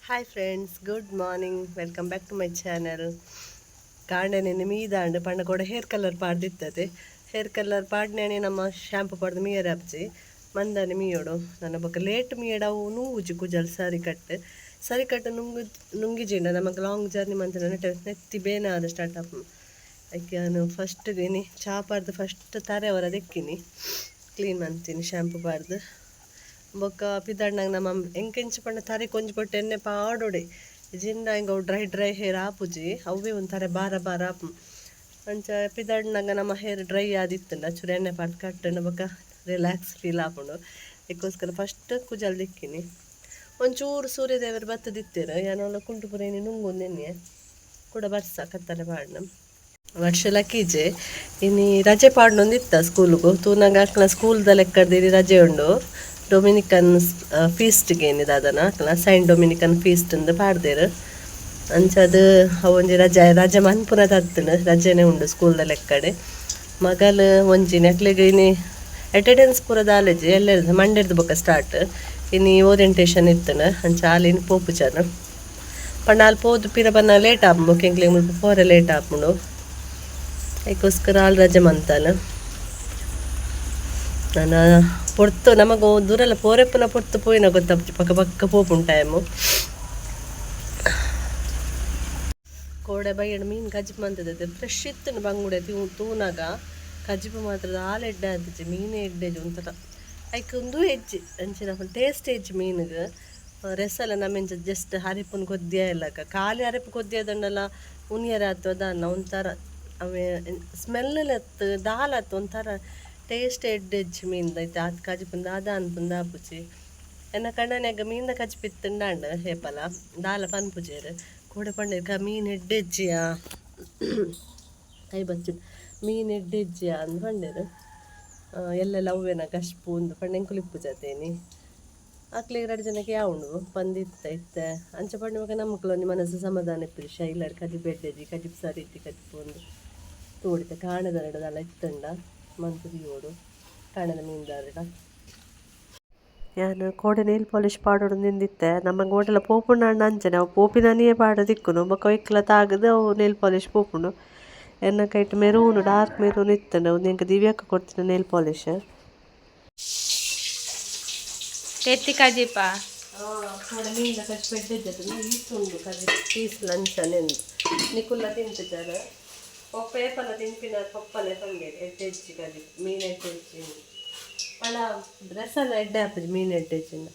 Hi friends, good morning. Welcome back to my channel. ಕಾಂಡನೇನೆ ಮೀದಾಂಡು ಪಂಡ ಕೂಡ ಹೇರ್ ಕಲರ್ ಪಾಡ್ದಿತ್ತದೆ. ಹೇರ್ ಕಲರ್ ಪಾಡ್ನೇನೆ ನಮ್ಮ ಶಾಂಪು ಪಡ್ದು ಮೀಯರ್ ಹಬ್ಜಿ ಮಂದಾನೆ ಮೀಯೋಡು ನನ್ನ ಬೊಕ್ಕ ಲೇಟ್ ಮೀಯಡವು ನೂಜಿ ಕುಜಲ್ ಸರಿ ಕಟ್ಟು ನುಂಗಿಜಿಂಡ ನಮಗೆ ಲಾಂಗ್ ಜರ್ನಿ ಮಂತ ನೆತ್ತಿ ಬೇನೆ ಆದ ಸ್ಟಾರ್ಟ್ ಆಪ್ ಅದಕ್ಕೆ ನಾನು ಫಸ್ಟ್ ಗೇನಿ ಚಾ ಪಾಡ್ದು ಫಸ್ಟ್ ತಾರೆ ಅವರ ದೆಕ್ಕಿನಿ ಕ್ಲೀನ್ ಮಾಡ್ತೀನಿ ಶಾಂಪು ಪಾಡ್ದು ಬೊಕ್ಕ ಪಿದಾಡ್ನಾಗ ನಮ್ಮ ಎಂಕೆಂಚು ಪಂಡ ತಾರೆ ಕೊಂಚ ಕೊಟ್ಟು ಎಣ್ಣೆ ಪಾಡೋಡೆ ಜಿಂಡ ಹಿಂಗೆ ಅವು ಡ್ರೈ ಹೇರ್ ಆಪುಜಿ ಅವೇ ಒಂಥರ ಬಾರ ಆಪು ಅಂಚ ಪಿದಾಡ್ನಾಗ ನಮ್ಮ ಹೇರ್ ಡ್ರೈ ಆದಿತ್ತಂಡ ಚೂರು ಎಣ್ಣೆ ಪಾಡ್ದು ಕಟ್ಟಂಡು ಬೊಕ್ಕ ರಿಲ್ಯಾಕ್ಸ್ ಫೀಲ್ ಆಪುಂಡು ಅದಕ್ಕೋಸ್ಕರ ಫಸ್ಟ್ ಕುಜಲ್ ದಿಕ್ಕಿನಿ ಒಂಚೂರು ಸೂರ್ಯದೇವರು ಬತ್ತದಿತ್ತೇರು ಏನೋ ಕುಂಟು ಪುರೇನಿ ನುಂಗೊಂದೆನ್ನೆ ಕೂಡ ಬರ್ಸ ಕತ್ತಲೆ ಪಾಡ್ನ ವರ್ಷ ಲಕ್ಕೀಜೆ ಇನ್ನು ರಜೆ ಪಾಡ್ನೊಂದಿತ್ತ ಸ್ಕೂಲ್ಗೂ ತೂನಾಗ ಅಕ್ಕನ ಸ್ಕೂಲ್ದ ಲೆಕ್ಕರ್ದಿರಿ ರಜೆ ಉಂಡು ಡೊಮಿನಿಕನ್ ಫೀಸ್ಟ್ಗೆ ಏನಿದೆ ಅದನ್ನು ಸೈಂಟ್ ಡೊಮಿನಿಕನ್ ಫೀಸ್ಟ್ ಅಂದು ಪಾಡ್ದೇರು ಅಂಚದು ಒಂಜಿ ರಜೆ ಮನ್ಪುರ ತತ್ತನು ರಜೆನೇ ಉಂಡು ಸ್ಕೂಲ್ದ ಲೆಕ್ಕಡೆ ಮಗಲು ಒಂಜಿ ನೆಕ್ಲೆಗೆ ಇನ್ನು ಅಟೆಂಡೆನ್ಸ್ ಪೂರ ದಾಲೇಜಿ ಎಲ್ಲರದು ಮಂಡ್ಯದ ಬೊಕ್ಕ ಸ್ಟಾರ್ಟ್ ಇನ್ನು ಓರಿಯಂಟೇಷನ್ ಇತ್ತನು ಅಂಚ ಆಲಿನ ಪೋಪುಚನು ಪಂಡ ಅಲ್ಲಿ ಪೋದು ಪಿರ ಬನ್ನ ಲೇಟ್ ಆಪು ಕೆಂಕ್ಲೆ ಮುಲ್ಪ ಪೋರೆ ಲೇಟ್ ಆಪುಂಡು ಅದಕ್ಕೋಸ್ಕರ ಅಲ್ಲಿ ರಜೆ ಮಂತಾನು ನಾನು ಪೊರ್ತು ನಮಗೆ ದೂರಲ್ಲ ಪೋರೆಪ್ಪನ ಪೊರ್ತು ಪೋಯಿನ ಗೊತ್ತಪ್ಪ ಪಕ್ಕ ಪೋಪುಂಟು ಟೈಮು ಕೋಡೆ ಬೈಯಡು ಮೀನು ಕಜಿಪು ಮಂತದೈತೆ ಫ್ರೆಶ್ ಇತ್ತು ಬಂಗುಡೆ ತೂನಾಗ ಕಜಿಪು ಮಾತ್ರ ಹಾಲು ಎಡ್ಡೆ ಆದಿಚ್ಚಿ ಮೀನು ಎಡ್ಡೆಜು ಒಂಥರ ಐಕೆ ಒಂದು ಹೆಜ್ಜೆ ಅಂಚಿನ ಟೇಸ್ಟ್ ಹೆಜ್ಜೆ ಮೀನಿಗೆ ರೆಸಲ್ಲ ನಮ್ಮಿಂಚ ಜಸ್ಟ್ ಹರಿಪುನ ಕೊದ್ದಿಯ ಇಲ್ಲಕ ಖಾಲಿ ಹರಿಪು ಕೊದ್ದಿಯದಂಡಲ್ಲ ಉನಿಯರ ಅಥವಾ ಅದನ್ನ ಒಂಥರ ಅವೇ ಸ್ಮೆಲ್ಲತ್ತು ದಾಲತ್ತು ಒಂಥರ ಟೇಸ್ಟ್ ಎಡ್ಡೆಜ್ಜು ಮೀನ್ದೈತೆ ಅದು ಕಜಿಪುಂದ ಅದ ಅನ್ಪುಂದ ಆಪುಜಿ ಎನ್ನ ಕಣ್ಣನ್ಯಾಗ ಮೀನ್ದ ಕಜಿಪಿತ್ತುಂಡಾಂಡ ಹೇಪಲ ದಾಲ ಪನ್ಪುಜೇರು ಕೋಡೆ ಪಂಡ ಮೀನು ಎಡ್ಡೆಜ್ಜಿಯಾ ಕೈ ಬಚ್ಚು ಮೀನು ಎಡ್ಡೆಜ್ಜಿಯಾ ಅಂದು ಪಂಡೇರು ಎಲ್ಲೆಲ್ಲ ಅವೇನ ಕಶ್ಪು ಒಂದು ಪಂಡ ಎಂಕುಲಿಪ್ಪುಜತೇನಿ ಆಕ್ಲಿಗೆ 2 ಜನಕ್ಕೆ ಯಾವುಂಡು ಪಂದಿತ್ತ ಅಂಚ ಪಂಡ ಮಗ ನಮ್ಮಕ್ಲೊಂದು ಮನಸ್ಸು ಸಮಾಧಾನ ಇಪ್ಪು ಶೈಲರ್ ಕಜಿಪು ಎಡ್ಡೆಜ್ಜಿ ಕಜಿಪು ಸಾರಿ ಇಟ್ಟು ಕಜಿಪು ಒಂದು ತೋಡಿತೆ ಕಾಣದ 2 ದಲ ಇತ್ತಂಡ ಮಂತ್ರಿಯೋಡು ಕಾಣದ ಮೀನ್ದಾರಡ ನಾನು ಕೋಡೆ ನೇಲ್ ಪಾಲಿಶ್ ಪಾಡೋಡು ನಿಂದಿತ್ತೆ ನಮ್ಮ ಓಟೆಲ್ಲ ಪೋಪುಂಡು ಅಣ್ಣ ಅಂಚನೆ ಅವು ಪೋಪಿನನಿಯೇ ಪಾಡೋದಿಕ್ಕುನು ಬೊಕ್ಕ ಒಯ್ಕಲ ತಾಗದು ಅವು ನೇಲ್ ಪಾಲಿಶ್ ಪೋಪುಂಡು ಎನ್ನ ಕೈಟ್ ಮೆರೂನು ಡಾರ್ಕ್ ಮೆರೂನ್ ಇತ್ತಂಡು ಅವು ನಿಂಗೆ ದಿವ್ಯಕ್ಕೆ ಕೊಡ್ತೀನಿ ನೇಲ್ ಪಾಲಿಶ್ ಎತ್ತಿ ಕಜಿಪ ಕೋಡೆ ಮೀನಿನ ಕಜಿ ಪೆಡ್ಡೆಜ್ಜದು ಈಸುಂಡು ಕಜಿ ಪೀಸ್ ಲಂಚನೆಂದು ನಿಕುಲ್ಲ ತಿಂತಿದ್ದಾರೆ ಪೇಪಲ ತಿಂಪಿನ ಪಪ್ಪನೆ ತಂಗೇರಿ ಎಡ್ಡೆಜ್ಜಿ ಕಲಿ ಮೀನು ಎಡ್ಡೆಜ್ಜಿ ಪಂಡ ಡ್ರೆಸ್ಸೆಲ್ಲ ಎಡ್ಡೆ ಹಾಪುಜಿ ಮೀನು ಎಡ್ಡೆಜ್ಜಿನ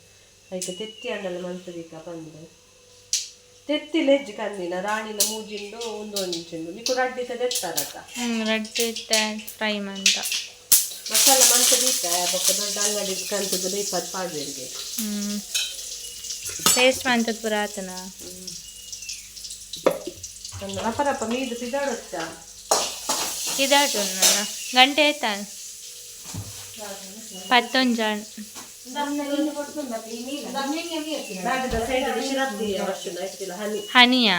ಅದಕ್ಕೆ ತೆತ್ತಿ ಅಂಡಲ್ಲ ಮಂತದೀಕ ಬಂದು ತೆತ್ತಿಲ ಹೆಜ್ಜಿ ಕಂದಿನ ರಾಣಿನ ಮೂಜಿಂಡು ಒಂದೊಂಜಿಂಡು ನಿಕ್ಕು ರಡ್ಡಿತ ತೆತ್ತಾರತ್ತ ರಡ್ಡಿತ್ತೆ ಫ್ರೈ ಮಂತ ಮಸಾಲ ಮಂತದೀತ ಬೊಕ್ಕ ದೊಡ್ಡ ಅಂಗಡಿ ಕಂತದ್ದು 20 ಪಾಡ್ದೇರಿಗೆ ಟೇಸ್ಟ್ ಮಂತದ ಪುರ ಆತನ ರಪ್ಪ ಮೀದು ಸಿದಾಡೊಚ್ಚ ಇದಾಟು ಗಂಟೆ ಆಯ್ತಾ 11 ಹನಿಯಾ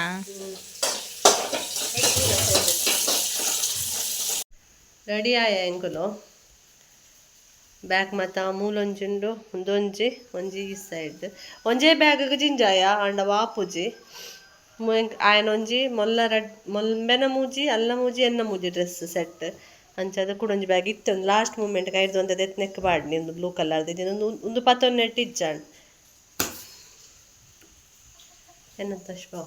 ರೆಡಿ ಆಯ ಎಂಕುಲು ಬ್ಯಾಗ್ ಮತ್ತ ಮೂಲೊಂಜುಂಡು ಒಂದೊಂಜಿ ಒಂಜಿ ಈ ಸೈಡ್ ಒಂಜೇ ಬ್ಯಾಗ್ ಜಿಂಜಾಯ ಅಂಡ ವಾಪುಜಿ ఆయన ಒಂಜಿ ಮೊಲ್ಬೆನ ಮೂಜಿ ಅಲ್ಲ ಮೂಜಿ ಎನ್ನ ಮೂಜಿ ಡ್ರೆಸ್ ಸೆಟ್ ಅಂಚದ ಕೂಡ ಒಂಜಿ ಬ್ಯಾಗ್ ಇತ್ತು ಒಂದು ಲಾಸ್ಟ್ ಮೂಮೆಂಟ್ ಕೈಡ್ದು ಒಂದು ಎತ್ನೆಕ್ ಬಾಡ್ನಿ ಒಂದು ಬ್ಲೂ ಕಲರ್ದು ಒಂದು 11 ನೆಟ್ ಇಜ್ಜಾಂಡ್ ಎನ್ನಂತ ಅಶ್ವ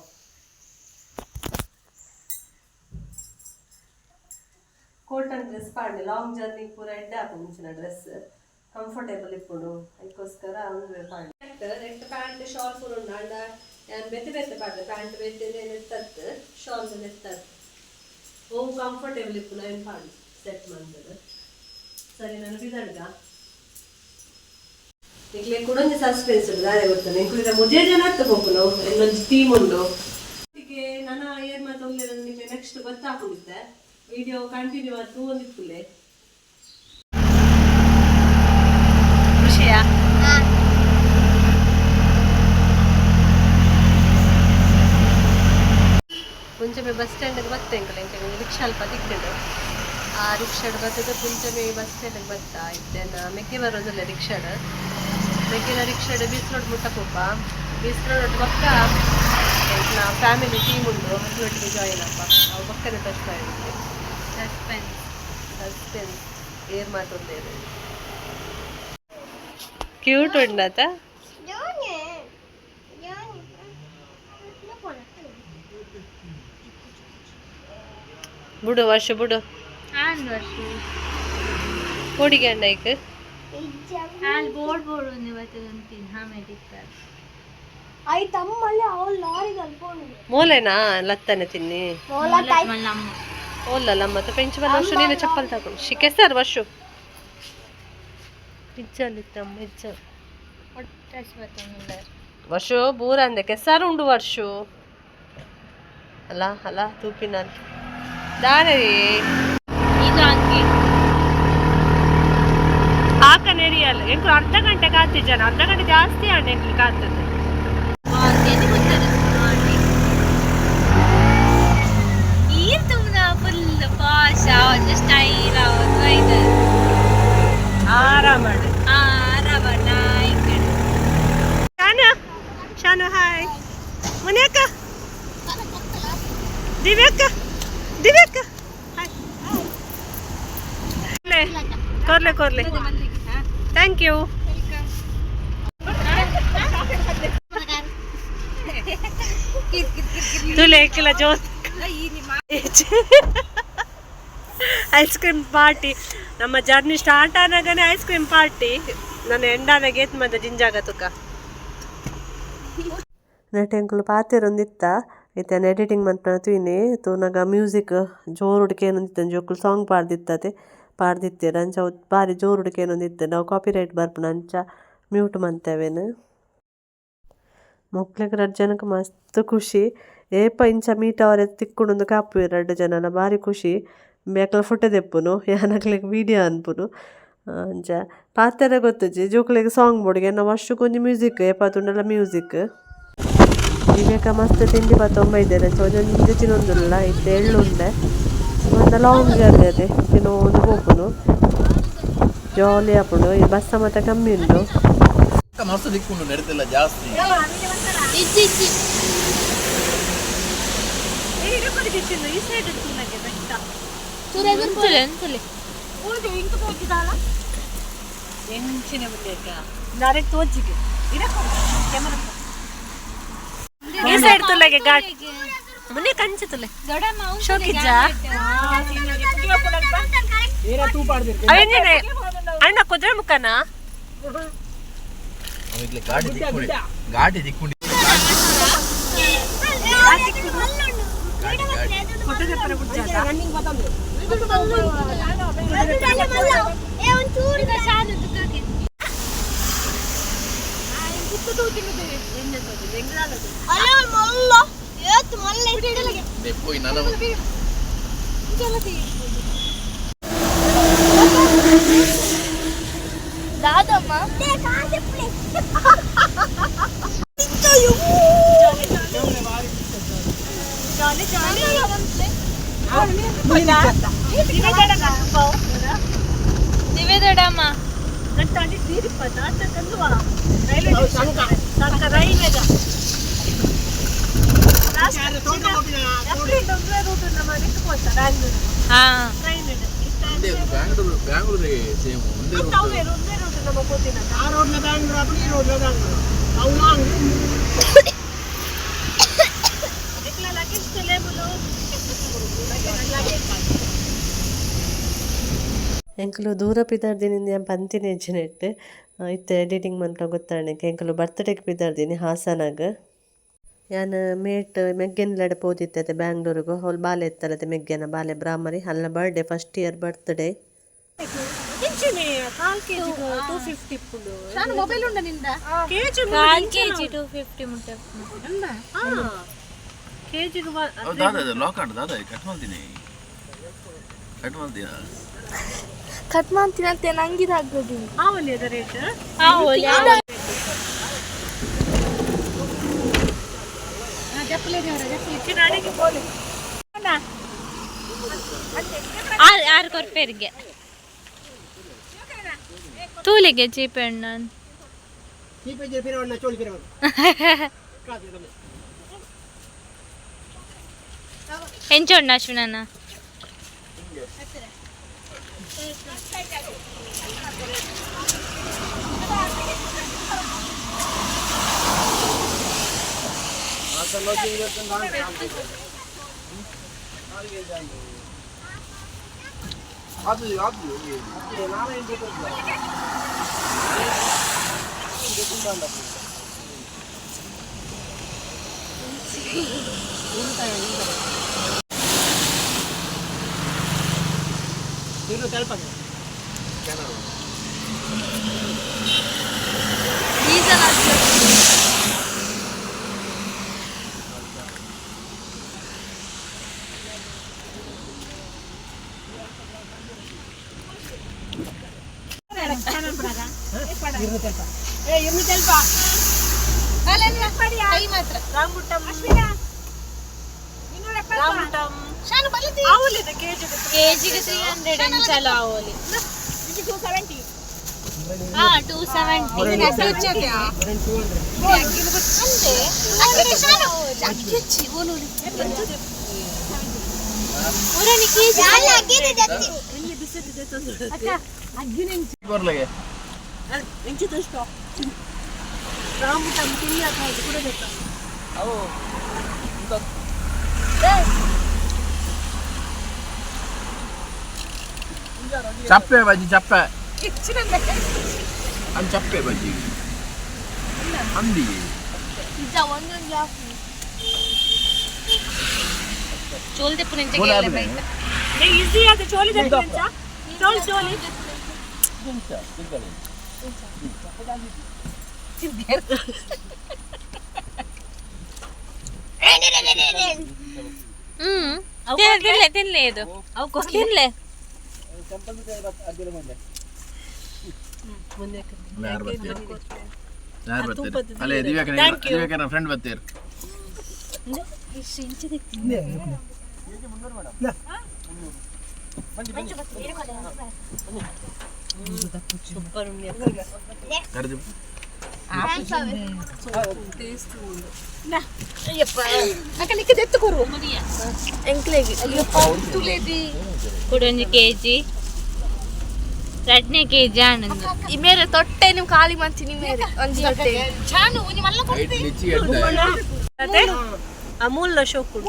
ಕಾಟನ್ ಡ್ರೆಸ್ ಪಾಡ್ನಿ ಲಾಂಗ್ ಜರ್ನಿ ಪೂರ ಎಡ್ಡೆ ಹಾಕು ಮುಂಚಿನ ಡ್ರೆಸ್ ಕಂಫರ್ಟೇಬಲ್ ಇಪ್ಪುಡು ಅದಕ್ಕೋಸ್ಕರ ಒಂದು ಪಾಡ್ನಿ ನೆಟ್ ಪ್ಯಾಂಟ್ ಶಾಲ್ ಪೂರ ಉಂಡು ಅಂಡ ನಾನು ಬೆತ್ತೆ ಪಾಡ್ದೆ ಪ್ಯಾಂಟ್ ಬೆತ್ತೆ ನೆತ್ತತ್ತು ಶಾಲ್ಸ್ ನೆತ್ತತ್ತು ಓ ಕಂಫರ್ಟೇಬಲ್ ಇಪ್ಪು ನಾನು ಪಾಡು ಸೆಟ್ ಮಾಡ್ತದೆ ಸರಿ ನಾನು ಬಿದಡ್ಗ ಈಗಲೇ ಕುಡೊಂದು ಸಸ್ಪೆನ್ಸ್ ಉಂಟು ದಾರೆ ಗೊತ್ತಾನೆ ಇಂಕ್ಲೂಡ ಮುಜೆ ಜನ ಹತ್ತು ಹೋಗು ನಾವು ಇನ್ನೊಂದು ಟೀಮ್ ಉಂಡು ಹೀಗೆ ನಾನು ಏರ್ ಮಾತು ಒಳ್ಳೆ ನಿಮಗೆ ನೆಕ್ಸ್ಟ್ ಗೊತ್ತಾಕೊಂಡಿದ್ದೆ ವಿಡಿಯೋ ಕಂಟಿನ್ಯೂ ಆಯ್ತು ಒಂದಿಕ್ಕುಲೆ ಖುಷಿಯಾ ಮುಂಚೆ ಬಸ್ ಸ್ಟ್ಯಾಂಡಿಗೆ ಬತ್ತೆ ರಿಕ್ಷಾ ಅಲ್ಪ ತಿಕ್ಕಿಡು ಆ ರಿಕ್ಷಾಡ್ ಬರ್ತದೆ ಮುಂಚೆ ಬಸ್ ಸ್ಟ್ಯಾಂಡಿಗೆ ಬರ್ತಾ ಇದ್ದೇನೆ ಮೆಕ್ಕೆ ಬರೋದಿಲ್ಲ ರಿಕ್ಷಾಡ್ ಬೆಕ್ಕಿನ ರಿಕ್ಷಾಡ್ ಬೀಸ್ರೋಡ್ ಮುಟ್ಟಕೊಪ್ಪ ಬೀಸ್ರೋಡ್ ಪಕ್ಕ ಫ್ಯಾಮಿಲಿ ಟೀಮ್ ಉಂಟು ಅದ್ರೊಟ್ಟಿಗೆ ಜಾಯಿನ್ ಅಪ್ಪ ಅವು ಪಕ್ಕನೆ ತರ್ತಾ ಇರುತ್ತೆ ಸಸ್ಪೆನ್ಸ್ ಏರ್ ಮಾತೊಂದೇನೆ ಕ್ಯೂಟ್ ಉಂಡಾತ ಬಿಡು ವರ್ಷ ಬಿಡು ಹುಡುಗಿ ಅಂಡೈಕ್ ಮೂಲೆನಾ ಲತ್ತನೆ ತಿನ್ನಿ ಓಲ್ಲಲ್ಲ ಮತ್ತೆ ಪೆಂಚ್ ಬಲ್ಲ ವರ್ಷ ನೀನು ಚಪ್ಪಲ್ ತಗೊಂಡು ಶಿಕೆಸ್ತಾರ ವರ್ಷ ಇಜ್ಜಲ್ಲಿತ್ತಮ್ಮ ಇಜ್ಜ ವರ್ಷ ಬೂರ ಅಂದೆ ಕೆಸಾರು ಉಂಡು ವರ್ಷ ಅಲ್ಲ ಅಲ್ಲ ತೂಪಿನ ದಾರಿ ಆಕ ನೆರಿಯಲ್ಲ ಎಂಕು ಅರ್ಧ ಗಂಟೆ ಕಾತಿದ್ದಾನ ಅರ್ಧ ಗಂಟೆ ಜಾಸ್ತಿ ಆಂಡ ಎಂಕ್ಲು ಕಾತದ್ದು ಆರಾಮ ಶಾನು ಶಾನು ಹಾಯ್ ಮುನಿಯಕ್ಕ ದಿವ್ಯಕ್ಕ ದಿವ್ಯಕ್ಕ ಕೊರ್ಲೆ ಕೊರ್ಲೆ ಥ್ಯಾಂಕ್ ಯು ತುಲೆ ಕಿಲ ಜೋತ್ ಐಸ್ ಕ್ರೀಮ್ ಪಾರ್ಟಿ ನಮ್ಮ ಜರ್ನಿ ಸ್ಟಾರ್ಟ್ ಆನಾಗನೇ ಐಸ್ ಕ್ರೀಮ್ ಪಾರ್ಟಿ ನನ್ನ ಎಂಡಾನಾಗ ಏತ್ ಮದ ಜಿಂಜಾಗ ತುಕ ನಟೆಂಕುಲು ಪಾತೆರೊಂದಿತ್ತ ಇತ್ತೇನು ಎಡಿಟಿಂಗ್ ಮನ್ಪನತುಯಿನಿ ತೂನಾಗ ಮ್ಯೂಸಿಕ್ ಜೋರುಡ್ಕೆ ಏನೊಂದಿತ್ತ ಜೋಕುಲು ಸಾಂಗ್ ಪಾಡ್ದಿತ್ತೇನೆ ಅಂಚ ಬಾರಿ ಜೋರುಡ್ಕೆ ಏನೊಂದಿತ್ತೆ ನಾವು ಕಾಪಿ ರೈಟ್ ಬರ್ಪುನ ಅಂಚ ಮ್ಯೂಟ್ ಮಂತೇವೇನು ಮೊಕ್ಲೆಗ್ 2 ಜನಕ್ಕೆ ಮಸ್ತ್ ಖುಷಿ ಏಪ ಇಂಚ ಮೀಟ್ ಅವರೇ ತಿಕ್ಕೊಂಡು ಕಾಪುವೆ 2 ಜನನ ಭಾರಿ ಖುಷಿ ಬೇಕಲ ಫೋಟೋ ತೆಪ್ಪುನು ಯಾನಕ್ಲೆಗ್ ವಿಡಿಯೋ ಅನ್ಪುನು ಅಂಚ ಪಾತೆರ ಗೊತ್ತುಜಿ ಜೋಕ್ಲೆಗ್ ಸಾಂಗ್ ಬೋಡಿಗೆ ನಾವು ವರ್ಷಕ್ಕೊಂದು ಮ್ಯೂಸಿಕ್ ಏಪಾತುಂಡಲ್ಲ ಮ್ಯೂಸಿಕ್ ಇವೇಕ ಮಸ್ತ್ ತಿಂಡಿ ಬತ್ತೊಂಬೈದ್ದೇನೆ ಒಂದೊಂದು ತಿನ್ನೊಂದುಲ್ಲ ಇತ್ತು ಎಳ್ಳುಂಡೆ ಒಂದು ಲಾಂಗ್ ಜರ್ನಿ ಅದೇ ತಿನ್ನೋದು ಹೋಗುನು ಜಾಲಿ ಆಪುಂಡು ಈ ಬಸ್ಸ ಮತ್ತೆ ಕಮ್ಮಿ ಉಂಟು ಮಸ್ತ್ ದಿಕ್ಕುಂಡು ನೆರೆತಿಲ್ಲ ಜಾಸ್ತಿ ಈ ಸೈಡ್ ಎಂಚಿನ ಡೈರೆಕ್ಟ್ ತೋಜಿಗೆ ಈ ಸೈಡ್ ತುಲೆಗೆ ಗಾಡಿ ಮುನ್ನೆ ಕಂಚು ತುಲೆ ಶೋಕಿಜ್ಜ ಅವೇನೇನೆ ಅಣ್ಣ ಕುದುರೆ ಮುಖನ ಗಾಡಿ ದಿಕ್ಕುಂಡು ಎಂಕಲು ದೂರ ಪಿದಾರ್ದಿನಿಂದ ಪಂತಿನ ಹೆಜ್ಜೆನೆಟ್ಟು ಇತ್ತೆ ಎಡಿಟಿಂಗ್ ಮನ್ಪ ಗೊತ್ತಾಣಕ್ಕೆ ಎಂಕಲು ಬರ್ತ್ಡೇಗೆ ಪಿದಾರ್ದಿನಿ ಹಾಸನಾಗ ಯಾನು ಮೇಟ್ ಮೆಗ್ಗೆನ್ಲಡೆ ಪೋದಿತ್ತೆ ಬ್ಯಾಂಗ್ಳೂರಿಗೂ ಅವ್ಳು ಬಾಲೆ ಇತ್ತಲ್ಲತ್ತೆ ಮೆಗ್ಗೆನ ಬಾಲೆ ಬ್ರಾಹ್ಮರಿ ಅಲ್ಲ birthday first year birthday cut ಮಾಡ್ತೀನಿ ಅಂತ ನಂಗಿದಾಗ್ಬೋದು ರೇಟ್ ಆರು ಕೊರ್ಪೇರಿಗೆ ತೂಲಿಗೆ ಚೀಪ್ ನಾನು ಎಂಚೋಣ್ಣ ಅಶ್ವಿನಣ್ಣ కేజీకి 300 ఎంచాలు ఆవాలి 270 ಚಪ್ಪೆ ಬಜ್ಜಿ ಚಪ್ಪೆ ಅದು ಚಪ್ಪೆ ಬಜ್ಜಿ ಅಂದಿ ಚೋಲ್ದೆ ಪುನೆಂಚ ಈಸಿ ಅದು ಚೋಲಿ ಚೋಲಿ తినలేదు తినలే ಅಲ್ಲೇ ದಿವ್ಯಾಕನ ಫ್ರೆಂಡ್ ಬರ್ತೀರಿ ಸೂಪರ್ ಕರೆದು ಕೊಡೊಂದು ಕೆಜಿ ರಡ್ನೆ ಕೆಜಿ ಆನಂದು ಈ ಮೇಲೆ ತೊಟ್ಟೆ ನೀವು ಖಾಲಿ ಮಾಡ್ತೀನಿ ಮೇಲೆ ಒಂದು ತೊಟ್ಟೆ ಅಮೂಲ್ ಶೋಕು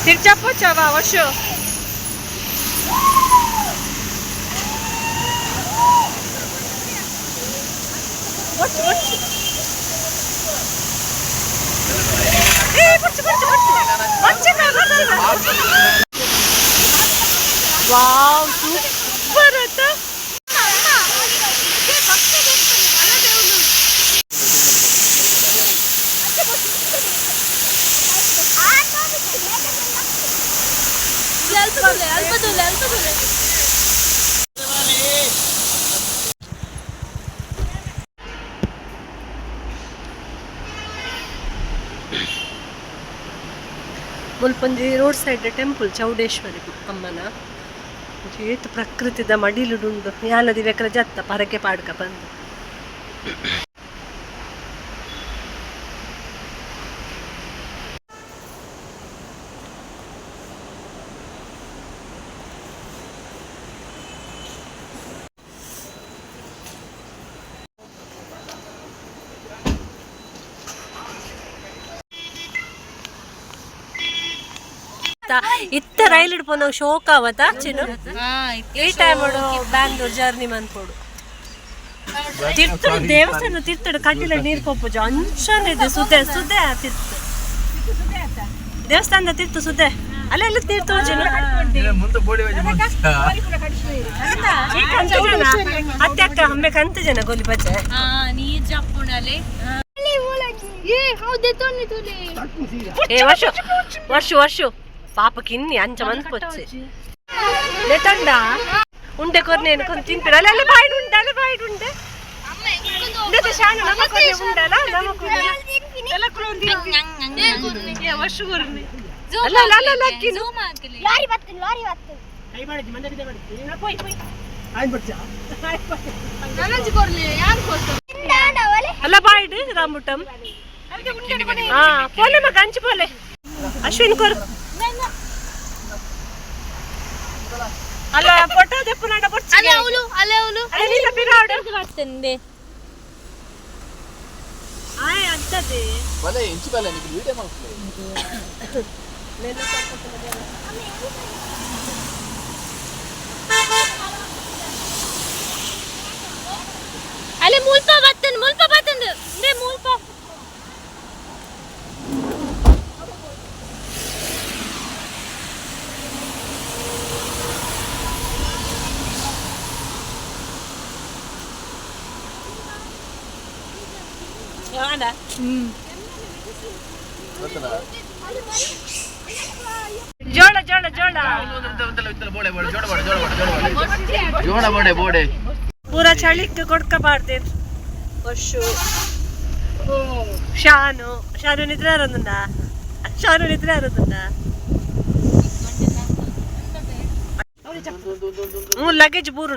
ತಿರ್ಚಾಪೋಚವ ವರ್ಷ ವಾವ್ ಸೂಪರ್ ಆತ ಮುಲ್ಪಂಜಿ ರೋಡ್ ಸೈಡ್ ಟೆಂಪಲ್ ಚೌಡೇಶ್ವರಿ ಅಮ್ಮನ ಏತು ಪ್ರಕೃತಿದ ಮಡಿಲುಡುಂಡು ಯಾನ ದಿವ್ಯಕರ ಜತ್ತ ಪರಕೆ ಪಾಡ್ಕ ಬಂದು ಇತ್ತ ರೈಲ್ ಹಿಡ್ಕೊಂಡು ಶೋಕ ಅವತ್ತ ಚಿನ್ನು ಈ ಟೈಮ್ ಬ್ಯಾಂಗ್ಳೂರ್ ಜರ್ನಿ ಮನ್ಪೋಡು ತಿರ್ತಡು ದೇವಸ್ಥಾನ ತಿರ್ತಡು ಕಡ್ಡಿಲ ನೀರು ಕೊಪ್ಪುಜು ಅಂಚನಿದೆ ಸುದ್ದೆ ಸುದ್ದೆ ತಿರ್ತು ದೇವಸ್ಥಾನದ ತಿರ್ತು ಸುದ್ದೆ ಅಲ್ಲೆಲ್ಲ ತೀರ್ತು ಅತ್ತೆ ಅಕ್ಕ ಹಮ್ಮೆಕ್ ಅಂತ ಜನ ಗೋಲಿ ಬಜ್ಜೆ ನೀರ್ ಜಪ್ಪುಣಲೆ ಏ ವರ್ಷ ವರ್ಷ ವರ್ಷ ಪಾಪಕ್ಕಿನ್ನಿ ಅಂಚ ಮನ್ಪೊಚ್ಚೆ ನೆಟ್ಟಂಡ ಉಂಡೆ ಕೊರ್ನೆ ಅನ್ಕೊಂಡು ತಿಂತೀರ ಅಲ್ಲ ಬಾಯ್ಡು ಉಂಡೆ ಅಲ್ಲ ಬಾಯ್ಡು ಉಂಡೆ అలా బాయిడ్ రాముటం పోలే మా గంచి పోలే అశ్విన్ కొరు అలా ఫోటో తెప్పునాడ బొచ్చు అలే అవులు అరే నీల పిరాడు వస్తుంది ఆయ్ అంతది భలే ఎంచుకోలే నీకు వీడియో మాకు నేను అలే ముల్ప వస్తుంది నే ముల్ప ಯಾವಾಂಡ ಜೋಳ ಜೋಳ ಜೋಳ ಜೋಳ ಬೋಡೆ ಬೋಡೆ ಪೂರ ಚಳಿಕ್ಕೆ ಕೊಡ್ಕಬಾರ್ದು ವರ್ಷು ಶಾನು ನಿದ್ರೆ ಆರೋದುಂಡ ಲಗೇಜ್ ಬೂರು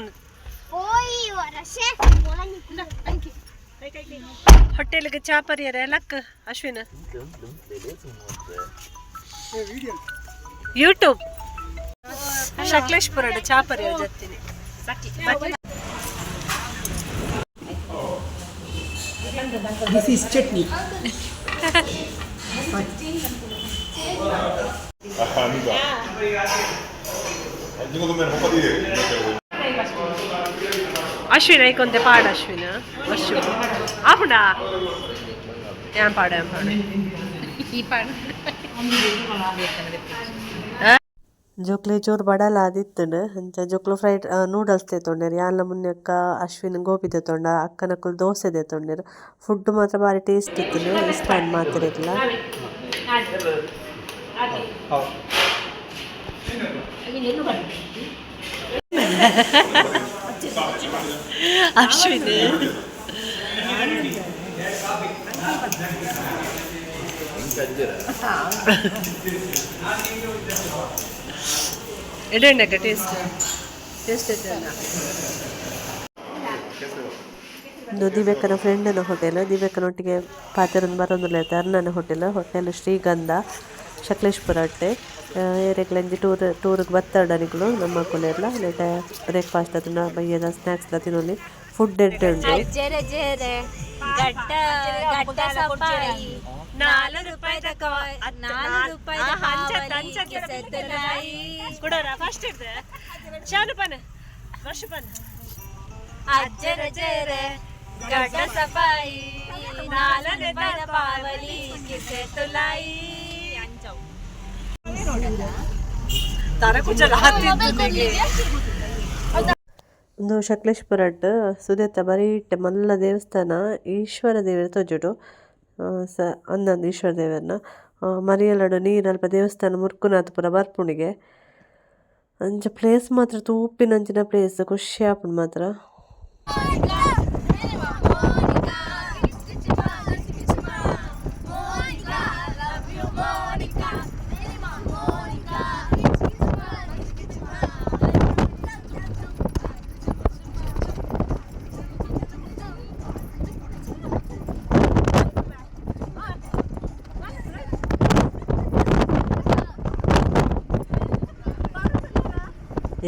ಹೋಟೆಲ್ಗೆ ಚಾಪರಿಯರ ಲಕ್ ಅಶ್ವಿನ್ ಯೂಟ್ಯೂಬ್ ಶಕ್ಲೇಶ್ಪುರ ಚಾಪರಿಯರ ಜೊತೆನೆ This is chutney. ಅಶ್ವಿನ್ ಐಕೊಂತೆ ಪಾಡ ಅಶ್ವಿನ್ ವರ್ಷ ಆಪುಂಡ ಏನ್ ಪಾಡ ಈ ಪಾಡ ಜೋಕ್ಲೆ ಚೂರು ಬಡಲಾದಿತ್ತಂಡು ಅಂಚ ಜೋಕ್ಲು ಫ್ರೈಡ್ ನೂಡಲ್ಸ್ ತೆತ್ತೊಂಡೇರು ಯಾನ್ಲ ಮುನ್ನಕ್ಕ ಅಶ್ವಿನ್ ಗೋಬಿ ತೆತ್ತೊಂಡ ಅಕ್ಕನಕ್ಕಲು ದೋಸೆ ತೆತ್ತೊಂಡೇರು ಫುಡ್ ಮಾತ್ರ ಭಾರಿ ಟೇಸ್ಟ್ ಇತ್ತು ಇಷ್ಟ ಮಾತ್ರ ಇರಲಿಲ್ಲ ಅಶ್ವಿನ್ ಎಡೆಂಡಕ್ಕ ಟೇಸ್ಟ್ ಇದು ದಿವ್ಯಕ್ಕನ ಫ್ರೆಂಡನ ಹೋಟೆಲ್ ದಿವ್ಯಕ್ಕನೊಟ್ಟಿಗೆ ಪಾತೆರೊಂದು ಬರೋದಿಲ್ಲ ಅರ್ನನ ಹೋಟೆಲ್ ಶ್ರೀಗಂಧ ಶಕ್ಲೇಶ್ಪುರ ಅಟ್ಟೆ ಏರೆಗ್ಲಂಜಿ ಟೂರಿಗೆ ಬತ್ತಾಡನಿಗಳು ನಮ್ಮ ಮಕ್ಕಳೆಲ್ಲ ಲೇಟ ಬ್ರೇಕ್ಫಾಸ್ಟ್ ಅದನ್ನ ಬಯ್ಯದ ಸ್ನ್ಯಾಕ್ಸ್ ತಿನ್ನೋಲಿ ಫುಡ್ ಎಡ್ಡೆ ಉಂಟು ಒಂದು ಶಕ್ಲೇಶ್ಪುರ ಸುದೇತ ಬರೀಟ್ ಮಲ್ಲ ದೇವಸ್ಥಾನ ಈಶ್ವರ ದೇವರ ತೋಜುಡು ಒಂದೊಂದು ಈಶ್ವರ ದೇವರನ್ನ ಮರಿಯಲಡು ನೀರು ಅಲ್ಪ ದೇವಸ್ಥಾನ ಮುರ್ಕುನಾಥಪುರ ಬರ್ಪುಣಿಗೆ ಅಂಚ ಪ್ಲೇಸ್ ಮಾತ್ರ ತೂಪಿನಂಚಿನ ಪ್ಲೇಸ್ ಖುಷಿ ಆಪುಂಡು ಮಾತ್ರ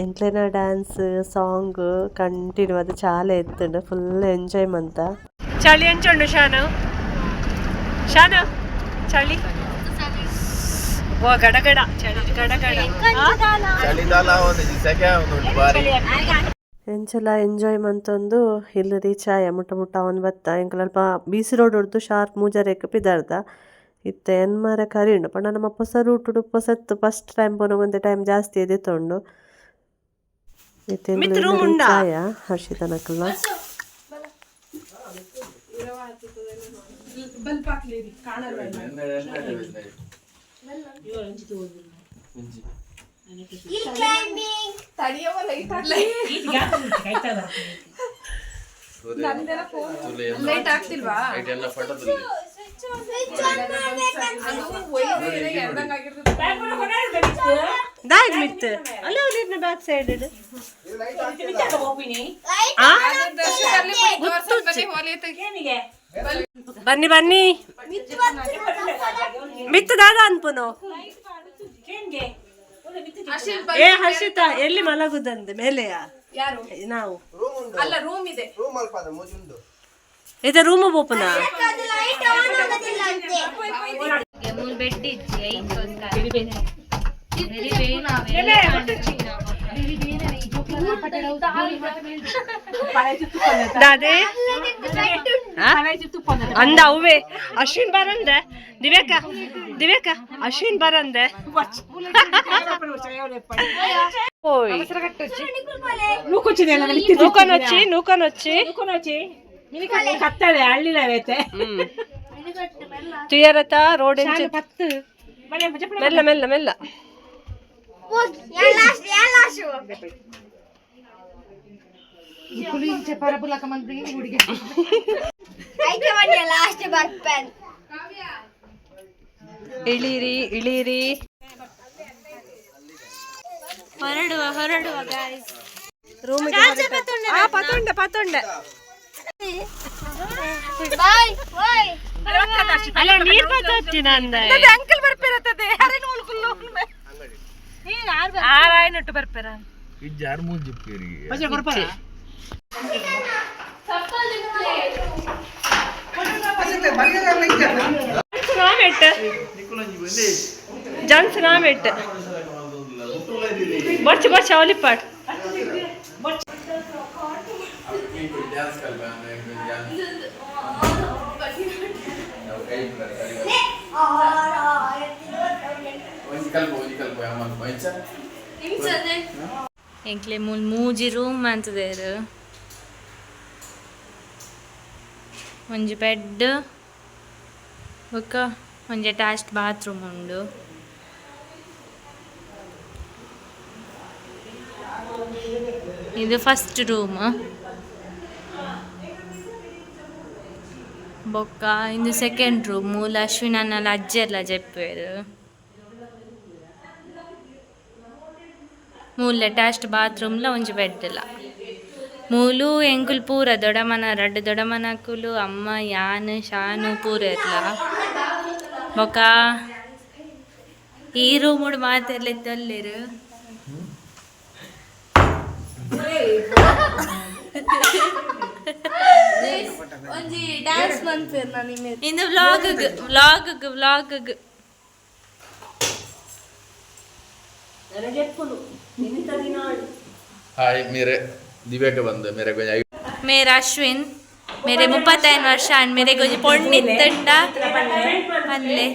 ಎಂಟ್ಲೇನ ಡ್ಯಾನ್ಸ್ ಸಾಂಗ್ ಕಂಟಿನ್ಯೂ ಅದು ಚಾಲೆ ಎತ್ತುಂಡು ಫುಲ್ ಎಂಜಾಯ್ಮೆಂಟ್ ಚಳಿ ಎಂಚುಂಡು ಶಾನು ಚಳಿ ಓ ಗಡಗಡ ಚಳಿ ಗಡಗಡ ಎಂಚೆಲ್ಲ ಎಂಜಾಯ್ಮೆಂಟ್ ಒಂದು ಇಲ್ಲಿ ರೀಚ್ ಆಯ ಮುಟ್ಟ ಅವನು ಬತ್ತ ಎಂಕಲ್ ಅಲ್ಪ ಬೀಸಿ ರೋಡ್ ಹೊಡ್ದು ಶಾರ್ಪ್ ಮೂಜಾರೇಕ ಪಿದಾರ್ದ ಇತ್ತ ಎನ್ಮಾರ ಕರಿ ಉಂಡು ಪಂಡ ನಮ್ಮ ಹೊಸ ರೂಟ್ ಹೊಸತ್ತು ಫಸ್ಟ್ ಟೈಮ್ ಪೋನಗೊಂದೆ ಟೈಮ್ ಜಾಸ್ತಿ ಇದೆ ತೊಂಡು ಚಾಯ ಹರ್ಷಿತನಕಲ್ಲ ಲೈಟ್ ಆಗ್ತಿಲ್ವಾ ಎಲ್ಲ ಫೋಟೋ ತುಳಿ ದಾಗ್ ಮಿತ್ ಅಲ್ಲ ಅವ್ರ ಬ್ಯಾಕ್ ಸೈಡ್ ಇಡು ಬನ್ನಿ ಬನ್ನಿ ಮಿತ್ ದಾದ ಅನ್ಪುನು ಏ ಹರ್ಷಿತಾ ಎಲ್ಲಿ ಮಲಗುದಂತೆ ಮೇಲೆಯಾ ಯಾರು ನಾವು ಅಲ್ಲ ರೂಮ್ ಇದೆ ಇದು ರೂಮ್ ಓಪನ್ ಮೂರು ಬೆಡ್ ಇಜ್ಜಿ ದಾದೆ ಅಂದ ಅವೇ ಅಶ್ವಿನ್ ಬರಂದೆ ದಿವ್ಯಾಕ ಅಶ್ವಿನ್ ಬರಂದೆ ಓಯ್ ನೂಕೊನೊಚ್ಚಿ ಕತ್ತಲೆ ಹಳ್ಳಿಲವೈತೆ ತುಯರತ ರೋಡ್ ಮೆಲ್ಲ ಮೆಲ್ಲ ಮೆಲ್ಲ ಇಳೀರಿ ಇಳೀರಿ ಹೊರಡುವ ಗಾಯ್ಸ್ ರೂಮಿಗೆ ಪತೊಂಡೆ ಅಲ್ಲ ನೀರ್ ಬತ್ತೊಚ್ಚಿನ ಅಂದೆ ಅಂಕಲ್ ಬರ್ಪಿರತ್ತದೆ ಆರಾಯನಟ್ಟು ಬರ್ಪೇರ ಇಜ್ಜಾರು ಮೂಜಿ ಪೇರಿ ಜನ್ಸನಾಮೆಟ್ ಬರ್ಚ ಒಲಿಪಾಟ್ ಎಂಕ್ಲೆ ಮೂಜಿ ರೂಮ್ ಅಂತದೇರು ಒಂಜಿ ಬೆಡ್ ಬೊಕ್ಕ ಒಂಜಿ ಅಟ್ಯಾಚ್ಡ್ ಬಾತ್ರೂಮ್ ಉಂಡು ಇದು ಫಸ್ಟ್ ರೂಮ್ ಬೊಕ್ಕ ಇದು ಸೆಕೆಂಡ್ ರೂಮ್ ಮೂಲ ಅಶ್ವಿನ್ ಅನ್ನಲ್ಲ ಅಜ್ಜಿ ಎಲ್ಲ ಜೆಪ್ಪೇರು ಮೂಲ ಅಟ್ಯಾಚ್ಡ್ ಬಾತ್ರೂಮ್ಲ ಒಂಜಿ ಬೆಡ್ ಇಲ್ಲ ಮೂಲು ಎಂಕುಲು ಪೂರ ದೊಡಮನ ರಡ್ಡ್ ದೊಡಮನಕುಲು ಅಮ್ಮ ಯಾನ್ ಶಾನು ಪೂರ ಇರ್ಲ ಬೊಕ ಈ ರೂಮುಡು ಮಾತೆಲ್ಲ ಇತ್ತಲ್ಲಿರು ಒಂಜಿ ಡ್ಯಾನ್ಸ್ ಮನ್ಪೇರ್ ನಾನು ಇಂದು ವ್ಲಾಗ್ हाय मेरे दिव्या के बंदे मेरे को मेरा अश्विन मेरे 35 ವರ್ಷ मेरे को ಪೊಣ್ಣಿತ್ತಂಡ ಬಂದೆ